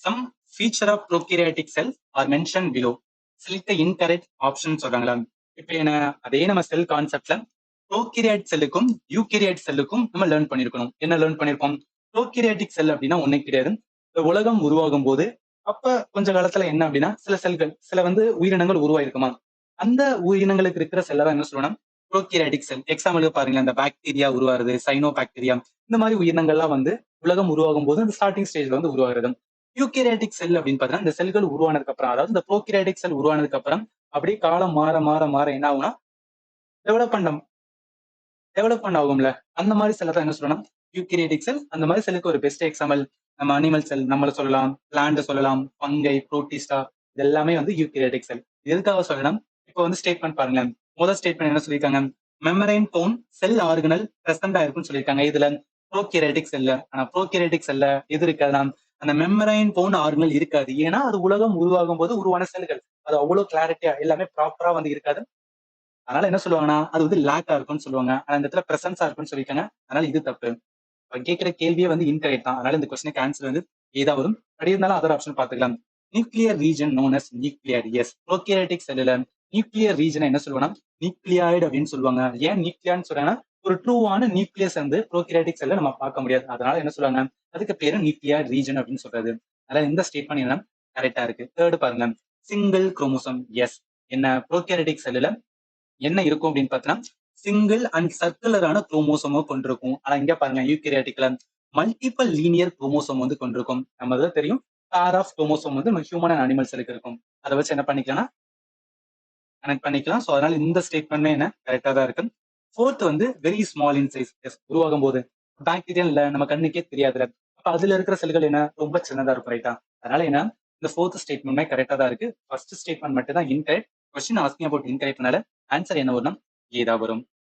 Some feature of prokaryotic cell are mentioned below. Select the incorrect option சொல்றாங்களா. இப்ப என்ன அதே நம்ம செல் கான்செப்ட்ல ப்ரோகிரியாட் செல்லுக்கும் யூகேரியாட் செல்லுக்கும் நம்ம லேர்ன் பண்ணிருக்கணும். என்ன லேர்ன் பண்ணிருக்கோம்? ப்ரோகிரியாட்டிக் செல் அப்படின்னா ஒண்ணே கிடையாது. இந்த உலகம் உருவாகும் போது அப்ப கொஞ்ச காலத்துல என்ன அப்படின்னா சில செல்கள் சில உயிரினங்கள் உருவாயிருக்குமா, அந்த உயிரினங்களுக்கு இருக்கிற செல்லை தான் என்ன சொல்லணும், ப்ரோகிரியாட்டிக் செல். எக்ஸாம்பிளுக்கு பாருங்களேன், இந்த பாக்டீரியா உருவாருது, சைனோ பாக்டீரியா, இந்த மாதிரி உயிரினங்கள்லாம் உலகம் உருவாகும் போது அந்த ஸ்டார்டிங் ஸ்டேஜ்ல உருவாகிறது. யூகேரியாட்டிக் செல் அப்படின்னு பார்த்தீங்கன்னா இந்த செல்கள் உருவானதுக்கு அப்புறம், அதாவது இந்த ப்ரோகிரியாட்டிக் செல் உருவானதுக்கு அப்புறம் அப்படியே காலம் மாற மாற மாற என்ன ஆகும்னா டெவலப்மெண்ட் டெவலப்மெண்ட் ஆகும்ல, அந்த மாதிரி செல்லை தான் என்ன சொல்லணும், யூகேரியாட்டிக் செல். அந்த மாதிரி செல்லுக்கு ஒரு பெஸ்ட் எக்ஸாம்பிள் நம்ம அனிமல் செல் நம்மள சொல்லலாம், பிளான்ட் சொல்லலாம், பங்கை, புரோட்டிஸ்டா, இது எல்லாமே யூகேரியாட்டிக் செல். எதுக்காக சொல்லணும், இப்போ ஸ்டேட்மெண்ட் பாருங்களேன். முதல் ஸ்டேட்மெண்ட் என்ன சொல்லியிருக்காங்க, மெமரைன் போன் செல் ஆர்கனல் பிரசன்ட் ஆயிருக்குன்னு சொல்லியிருக்காங்க. இதுல ப்ரோகேரியாட்டிக் செல்ல. ஆனா ப்ரோகேரியாட்டிக் செல்ல எது இருக்காதுன்னா அந்த மெமரைன் போன் ஆர்கனல் இருக்காது. ஏன்னா அது உலகம் உருவாகும் போது உருவான செல்கள். அது அவ்வளவு கிளாரிட்டியா எல்லாமே ப்ராப்பரா இருக்காது. அதனால என்ன சொல்லுவாங்கன்னா அது லேக்கா இருக்கும்னு சொல்லுவாங்க. ஆனா இந்த இடத்துல பிரசன்ஸா இருக்கும்னு சொல்லியிருக்காங்க. அதனால இது தப்பு. கேட்கிற கேள்வியே இன்கரெக்ட் தான். அதனால இந்த கொஸ்டினுக்கு ஆன்சர் ஏதா வரும். அப்படி இருந்தாலும் அதர் ஆப்ஷன் பார்த்துக்கலாம். Nuclear region known as nuclear. Yes, prokaryotic செல்லுல நியூக்ளியர் ரீஜனை என்ன சொல்லுவாங்கன்னா நியூக்ளியாய்டு அப்படின்னு சொல்லுவாங்க. ஏன் நியூக்ளியான்னு சொல்றாங்கன்னா ஒரு ட்ரூவான நியூக்ளியஸ் ப்ரோகேரியாட்டிக் செல்ல நம்ம பார்க்க முடியாது. அதனால என்ன சொல்லுவாங்க, அதுக்கு பேரு நியூக்ளியர் ரீஜன் அப்படின்னு சொல்றது. அதனால இந்த ஸ்டேட்மெண்ட் என்ன கரெக்டா இருக்கு. தேர்ட் பாருங்க, சிங்கிள் குரோமோசோம். எஸ், என்ன ப்ரோகேரியாட்டிக் செல்லுல என்ன இருக்கும் அப்படின்னு பார்த்தீங்கன்னா சிங்கிள் அண்ட் சர்க்குலரான குரோமோசோமோ கொண்டிருக்கும். ஆனா இங்க பாருங்க யூகேரியாட்டிக்ல மல்டிபிள் லீனியர் குரோமோசோம் கொண்டிருக்கும். நம்ம தான் தெரியும் பேர் ஆஃப் குரோமோசோம் நம்ம ஹியூமன் அண்ட் அனிமல் செல்லுக்கு இருக்கும். அதை வச்சு என்ன பண்ணிக்கலாம்னா கனெக்ட் பண்ணிக்கலாம். ஸோ அதனால இந்த ஸ்டேட்மெண்ட் என்ன கரெக்டா தான் இருக்கு. Fourth very small in size. Yes, உருவாகும் போது பாக்டீரியா இல்ல நம்ம கண்ணுக்கே தெரியாதுல, அப்ப அதுல இருக்கிற செல்கள் என்ன ரொம்ப சின்னதா இருக்கும். ரைட்டா? அதனால என்ன இந்த ஃபோர்த் ஸ்டேட்மெண்ட் கரெக்டா தான் இருக்கு. ஃபர்ஸ்ட் ஸ்டேட்மெண்ட் மட்டும் தான் இன்கரெக்ட். கொஸ்டின் ஆஸ்கிங் அபவுட் இன்கரெக்ட்னால ஆன்சர் என்ன வரும், ஏதா வரும்.